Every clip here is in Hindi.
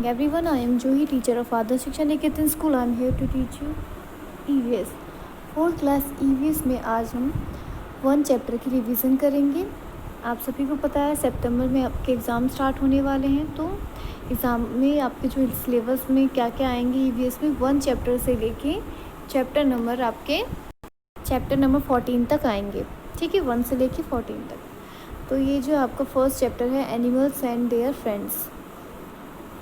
Everyone, I am Juhi, teacher of Adarsh Shiksha Niketan School. I am here to teach you EVS. 4th class EVS में आज हम 1 चैप्टर की रिवीजन करेंगे। आप सभी को पता है सितंबर में आपके एग्ज़ाम स्टार्ट होने वाले हैं, तो एग्ज़ाम में आपके जो सिलेबस में क्या क्या आएंगे EVS में 1 चैप्टर से लेके चैप्टर नंबर 14 तक आएंगे। ठीक है, 1 से लेके 14 तक। तो ये जो आपका फर्स्ट चैप्टर है एनिमल्स एंड देयर फ्रेंड्स।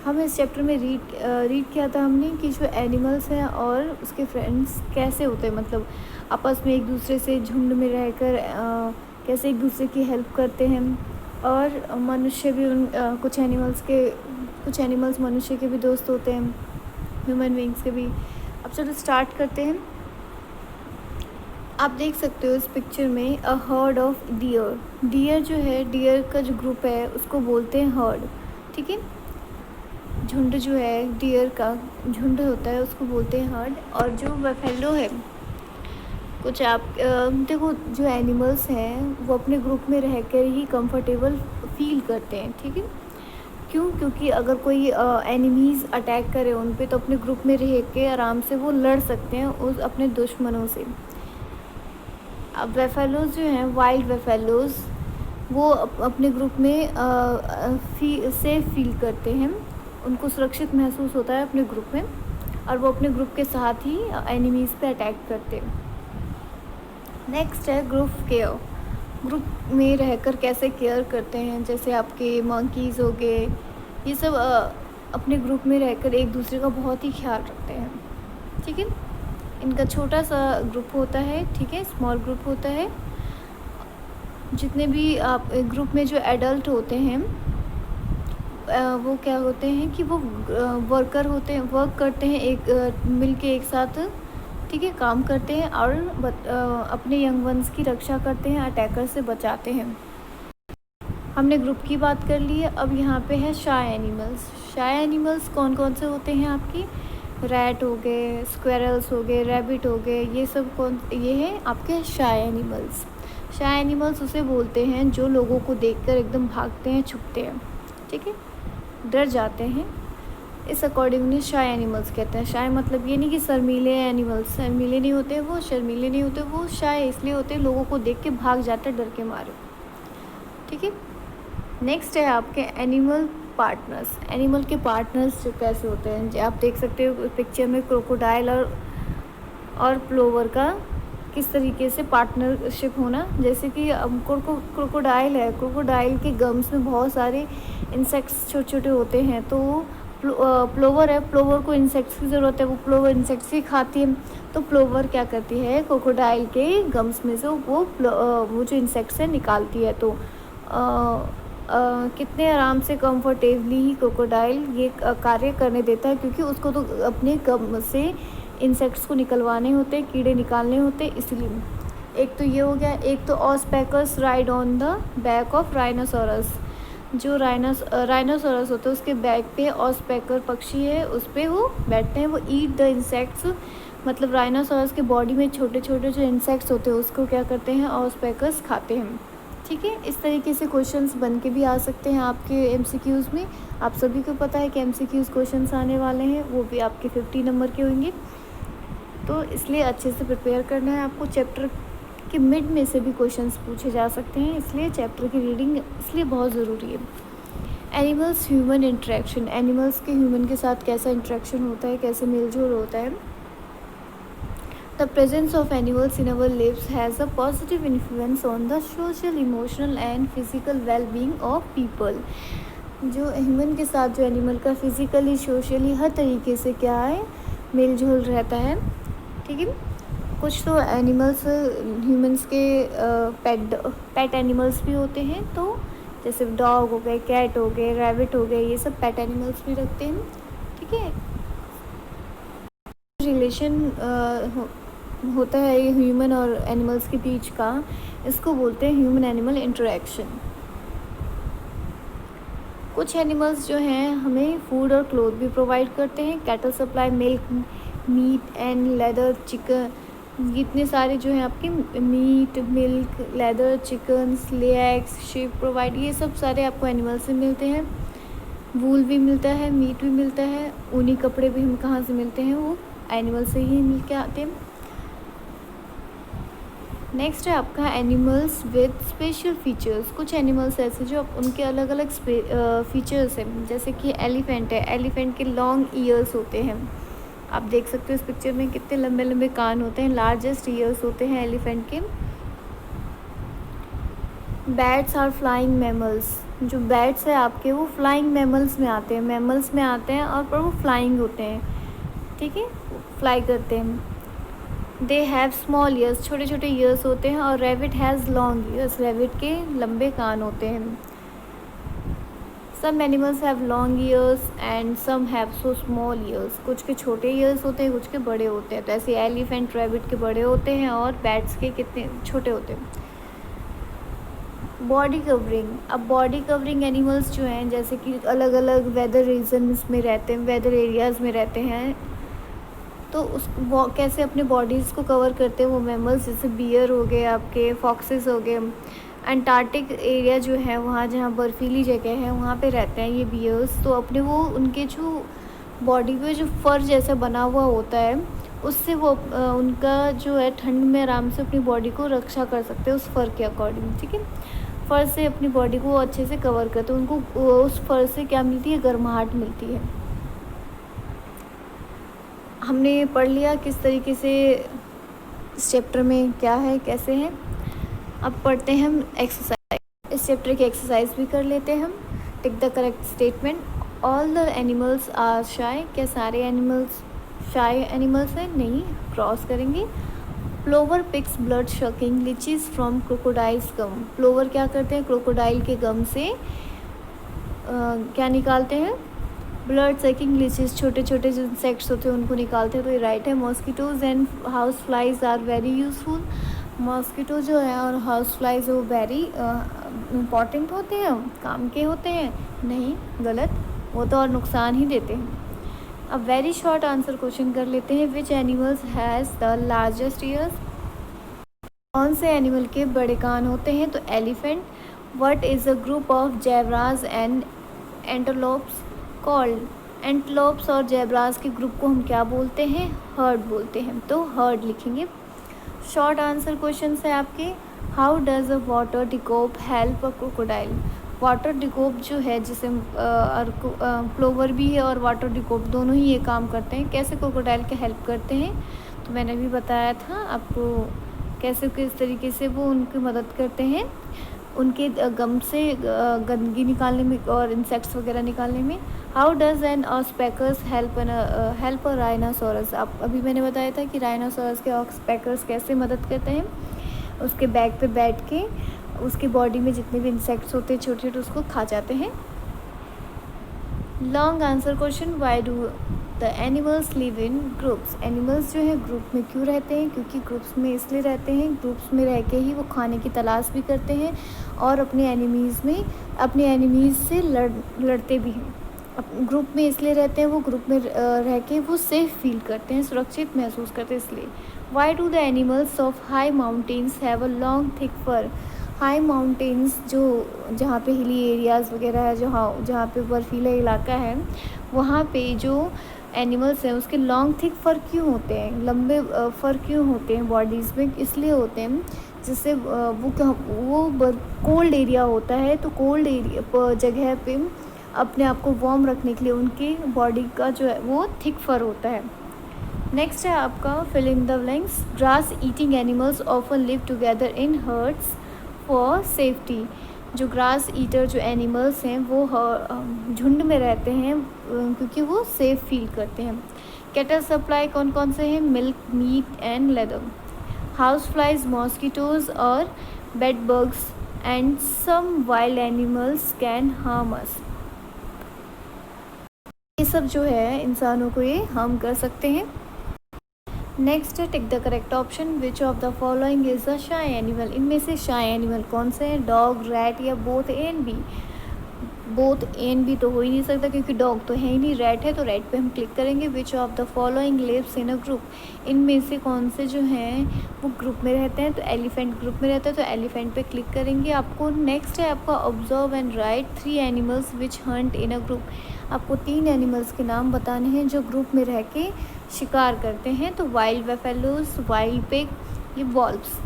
हम इस चैप्टर में रीड किया था हमने कि जो एनिमल्स हैं और उसके फ्रेंड्स कैसे होते हैं, मतलब आपस में एक दूसरे से झुंड में रहकर कैसे एक दूसरे की हेल्प करते हैं। और मनुष्य भी कुछ एनिमल्स मनुष्य के भी दोस्त होते हैं, ह्यूमन बींग्स के भी। अब चलो स्टार्ट करते हैं। आप देख सकते हो इस पिक्चर में अ हर्ड ऑफ डियर जो है, डियर का जो ग्रुप है उसको बोलते हैं हर्ड। ठीक है, झुंड जो है, डियर का झुंड होता है उसको बोलते हैं हर्ड। और जो बफेलो है, कुछ आप देखो जो एनिमल्स हैं वो अपने ग्रुप में रहकर ही कंफर्टेबल फील करते हैं। ठीक है, क्यों? क्योंकि अगर कोई एनिमीज़ अटैक करे उन पे तो अपने ग्रुप में रह के आराम से वो लड़ सकते हैं उस अपने दुश्मनों से। अब वेफेलोज़ जो हैं, वाइल्ड वेफेलोज़, वो अपने ग्रुप में सेफ फील करते हैं, उनको सुरक्षित महसूस होता है अपने ग्रुप में, और वो अपने ग्रुप के साथ ही एनिमीज़ पे अटैक करते हैं। नेक्स्ट है ग्रुप केयर। ग्रुप में रहकर कैसे केयर करते हैं, जैसे आपके मंकीज़ हो गए, ये सब अपने ग्रुप में रहकर एक दूसरे का बहुत ही ख्याल रखते हैं। ठीक है, इनका छोटा सा ग्रुप होता है। ठीक है, स्मॉल ग्रुप होता है। जितने भी आप ग्रुप में जो एडल्ट होते हैं वो क्या होते हैं कि वो वर्क करते हैं एक मिल के एक साथ। ठीक है, काम करते हैं और अपने यंग वंस की रक्षा करते हैं, अटैकर से बचाते हैं। हमने ग्रुप की बात कर ली है। अब यहाँ पे है शाय एनिमल्स। शाय एनिमल्स कौन कौन से होते हैं आपकी? रैट हो गए, स्क्वेरल्स हो गए, रैबिट हो गए, ये हैं आपके शाय एनिमल्स। शाय एनिमल्स उसे बोलते हैं जो लोगों को देखकर एकदम भागते हैं, छुपते हैं। ठीक है, डर जाते हैं, इस अकॉर्डिंगली शाय एनिमल्स कहते हैं। शाय मतलब ये नहीं कि शर्मीले एनिमल्स, शर्मीले नहीं होते वो, शर्मीले नहीं होते वो, शाय इसलिए होते हैं लोगों को देख के भाग जाते हैं डर के मारे। ठीक है, नेक्स्ट है आपके एनिमल पार्टनर्स। एनिमल के पार्टनर्स कैसे होते हैं, आप देख सकते हो पिक्चर में क्रोकोडाइल और प्लोवर का किस तरीके से पार्टनरशिप होना। जैसे कि क्रोकोडाइल है, क्रोकोडाइल के गम्स में बहुत सारे इंसेक्ट्स छोटे छोटे होते हैं, तो प्लोवर है, प्लोवर को इंसेक्ट्स की ज़रूरत है, वो प्लोवर इंसेक्ट्स ही खाती है। तो प्लोवर क्या करती है, क्रोकोडाइल के गम्स में से वो जो इंसेक्ट्स है निकालती है। तो कितने आराम से कंफर्टेबली ही क्रोकोडाइल ये कार्य करने देता है, क्योंकि उसको तो अपने गम से इंसेक्ट्स को निकलवाने होते हैं, कीड़े निकालने होते हैं, इसलिए। एक तो ये हो गया। एक तो oxpeckers ride on the back of rhinoceros. जो राइनोसोरस होता है उसके बैक पे ऑस्पेकर पक्षी है, उस पर वो बैठते हैं, वो ईट द इंसेक्ट्स। मतलब राइनोसोरस के बॉडी में छोटे छोटे जो इंसेक्ट्स होते हैं उसको क्या करते हैं, ऑस्पेकस खाते हैं। ठीक है, इस तरीके से क्वेश्चंस बन के भी आ सकते हैं आपके MCQs में। आप सभी को पता है कि MCQs क्वेश्चंस आने वाले हैं, वो भी आपके 50 नंबर के होंगे, तो इसलिए अच्छे से प्रिपेयर करना है आपको। चैप्टर के मिड में से भी क्वेश्चंस पूछे जा सकते हैं, इसलिए चैप्टर की रीडिंग इसलिए बहुत ज़रूरी है। Animals human interaction. एनिमल्स के ह्यूमन के साथ कैसा इंटरेक्शन होता है, कैसे मेलजोल होता है। The presence of animals in our lives has a positive influence on the social, emotional and physical wellbeing of people. जो ह्यूमन के साथ जो एनिमल का फिजिकली, सोशली, हर तरीके से क्या है, मेलजोल रहता है। ठीक है, कुछ तो एनिमल्स ह्यूमंस के पेट एनिमल्स भी होते हैं, तो जैसे डॉग हो गए, कैट हो गए, रैबिट हो गए, ये सब पेट एनिमल्स भी रखते हैं। ठीक है, रिलेशन होता है ये ह्यूमन और एनिमल्स के बीच का, इसको बोलते हैं ह्यूमन एनिमल इंटरेक्शन। कुछ एनिमल्स जो हैं हमें फूड और क्लोथ भी प्रोवाइड करते हैं। Cattle supply milk, meat and leather, chicken. इतने सारे जो हैं आपके meat, milk, leather, chicken, eggs, sheep provide, ये सब सारे आपको एनिमल से मिलते हैं। वूल भी मिलता है, मीट भी मिलता है, ऊनी कपड़े भी हम कहाँ से मिलते हैं, वो एनिमल से ही मिल के आते हैं। नेक्स्ट है आपका एनिमल्स विद स्पेशल फीचर्स। कुछ एनिमल्स ऐसे जो उनके अलग अलग फीचर्स हैं, जैसे कि एलिफेंट है, एलिफेंट के लॉन्ग ईयर्स होते हैं। आप देख सकते हो इस पिक्चर में कितने लंबे लंबे कान होते हैं, लार्जेस्ट ईयर्स होते हैं एलिफेंट के। Bats are flying mammals. जो बैट्स है आपके वो फ्लाइंग मैमल्स में आते हैं, मैमल्स में आते हैं और पर वो फ्लाइंग होते हैं, ठीक है, फ्लाई करते हैं। दे हैव स्मॉल ईयर्स, छोटे छोटे ईयर्स होते हैं। और rabbit has long ears, rabbit के लंबे कान होते हैं। Some animals have long ears and some have so small ears. कुछ के छोटे ईयर्स होते हैं, कुछ के बड़े होते हैं। तो ऐसे एलिफेंट रैबिट के बड़े होते हैं और बैट्स के कितने छोटे होते हैं। Body covering. अब बॉडी कवरिंग एनिमल्स जो हैं, जैसे कि अलग अलग वेदर रीजन्स में रहते हैं, वेदर एरियाज़ में रहते हैं, तो वो कैसे अपने बॉडीज़ को कवर करते हैं वो मैमल्स, जैसे बियर हो गए आपके, फॉक्सेस हो गए। अंटार्कटिक एरिया जो है, वहाँ जहाँ बर्फीली जगह है वहाँ पे रहते हैं ये बियर्स। तो अपने वो उनके जो बॉडी पे जो फर जैसा बना हुआ होता है, उससे वो उनका जो है ठंड में आराम से अपनी बॉडी को रक्षा कर सकते हैं उस फर के अकॉर्डिंग, ठीक है। फर से अपनी बॉडी को अच्छे से कवर करते हैं, उनको उस फर से क्या मिलती है, गर्माहट मिलती है। हमने पढ़ लिया किस तरीके से इस चैप्टर में क्या है, कैसे है। अब पढ़ते हैं हम एक्सरसाइज। इस चैप्टर की एक्सरसाइज भी कर लेते हैं हम। Tick the correct statement. All the animals are shy. क्या सारे एनिमल्स शाय एनिमल्स हैं? नहीं, क्रॉस करेंगे। Plover picks blood sucking leeches from crocodiles gum. Plover क्या करते हैं, क्रोकोडाइल के गम से क्या निकालते हैं, ब्लड सकिंग लिचीज, छोटे छोटे जो इंसेक्ट्स होते हैं उनको निकालते हैं। तो ये राइट है। Mosquitoes and house flies are very useful. Mosquito जो है और हाउस फ्लाइज वो वेरी इम्पॉर्टेंट होते हैं, काम के होते हैं। नहीं, गलत, वो तो और नुकसान ही देते हैं। अब वेरी शॉर्ट आंसर क्वेश्चन कर लेते हैं। Which animals has the largest years. कौन से एनिमल के बड़े कान होते हैं? तो elephant. What is a group of zebras and antelopes called. Antelopes और जेब्राज के ग्रुप को हम क्या बोलते हैं? हर्ड बोलते हैं। तो हर्ड लिखेंगे। शॉर्ट आंसर क्वेश्चन है आपके। How does a water dikkop help a crocodile. Water dikkop जो है, जिसे प्लोवर भी है और वाटर डिकोप दोनों ही ये काम करते हैं, कैसे क्रोकोडाइल के हेल्प करते हैं। तो मैंने भी बताया था आपको कैसे किस तरीके से वो उनकी मदद करते हैं, उनके गम से गंदगी निकालने में और इंसेक्ट्स वगैरह निकालने में। How does an oxpeckers help a rhinoceros. आप अभी मैंने बताया था कि राइनासोरस के ऑस्पेकर्स कैसे मदद करते हैं, उसके बैक पे बैठ के उसकी बॉडी में जितने भी इंसेक्ट्स होते हैं छोटे छोटे उसको खा जाते हैं। Long answer question. Y do the animals live in groups. Animals जो है ग्रुप में क्यों रहते हैं? क्योंकि ग्रुप्स में इसलिए रहते हैं, ग्रुप्स में रह के ही वो खाने की तलाश भी करते हैं और अपने एनिमीज़ से लड़ते भी हैं। ग्रुप में इसलिए रहते हैं, वो ग्रुप में रह के वो सेफ फील करते हैं, सुरक्षित महसूस करते हैं इसलिए। Why do the animals of high mountains have a long thick fur. High mountains जो जहाँ पे हिली एरियाज़ वगैरह है, जहाँ पे बर्फीला इलाका है, वहाँ पे जो एनिमल्स हैं उसके लॉन्ग थिक फर क्यों होते हैं, लंबे फर क्यों होते हैं बॉडीज़ में? इसलिए होते हैं जिससे वो कोल्ड एरिया होता है, तो कोल्ड एरिया जगह पे अपने आप को वार्म रखने के लिए उनकी बॉडी का जो है वो थिक फर होता है। नेक्स्ट है आपका fill in the blanks. Grass eating animals often live together in herds for safety. जो ग्रास ईटर जो एनिमल्स हैं वो झुंड में रहते हैं क्योंकि वो सेफ फील करते हैं। कैटल सप्लाई कौन कौन से हैं? Milk, meat and leather. House flies, mosquitoes और bed bugs and some wild animals can harm us. ये सब जो है इंसानों को ये हार्म कर सकते हैं। नेक्स्ट है tick the correct option. Which of the following is a shy animal. इनमें से शाय एनिमल कौन से हैं? डॉग, रैट या both A and B. Both एन भी तो हो ही नहीं सकता क्योंकि डॉग तो है ही नहीं, रैट है, तो रैट पे हम क्लिक करेंगे। Which of the following lives in a group, इनमें से कौन से जो हैं वो ग्रुप में रहते हैं, तो एलिफेंट ग्रुप में रहता है, तो एलिफेंट पे क्लिक करेंगे। आपको नेक्स्ट है आपका observe and right 3 animals witch hunt in a group, आपको 3 एनिमल्स के नाम बताने हैं जो ग्रुप में रह के शिकार करते हैं, तो वाइल्ड बफेलोज, वाइल्ड पिग, ये वॉल्व्स।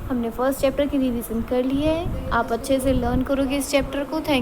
हमने फर्स्ट चैप्टर की रिवीजन कर ली है, आप अच्छे से लर्न करोगे इस चैप्टर को। थैंक